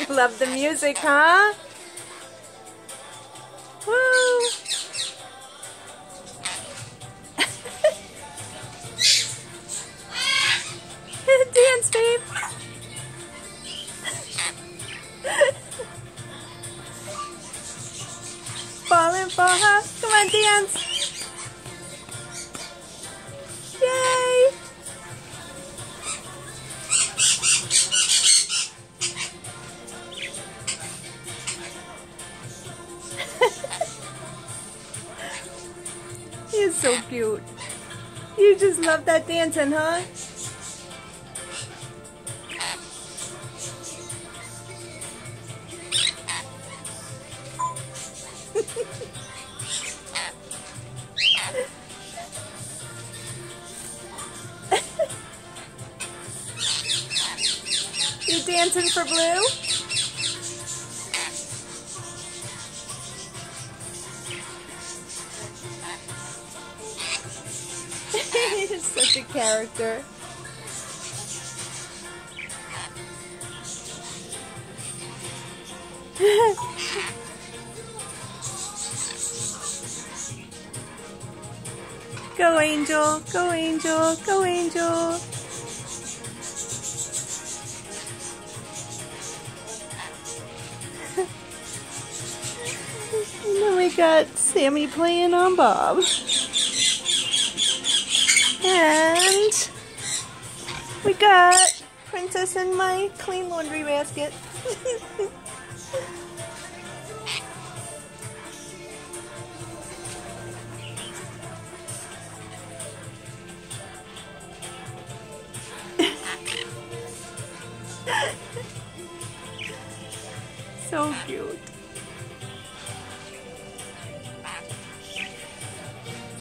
Love the music, huh? Woo! Dance, babe! Falling for her. Come on, dance! Yay! He's so cute. You just love that dancing, huh? You dancing for Blue? He's such a character. Go Angel, go Angel, go Angel. And then we got Sammy playing on Bob. And we got Princess in my clean laundry basket. So cute.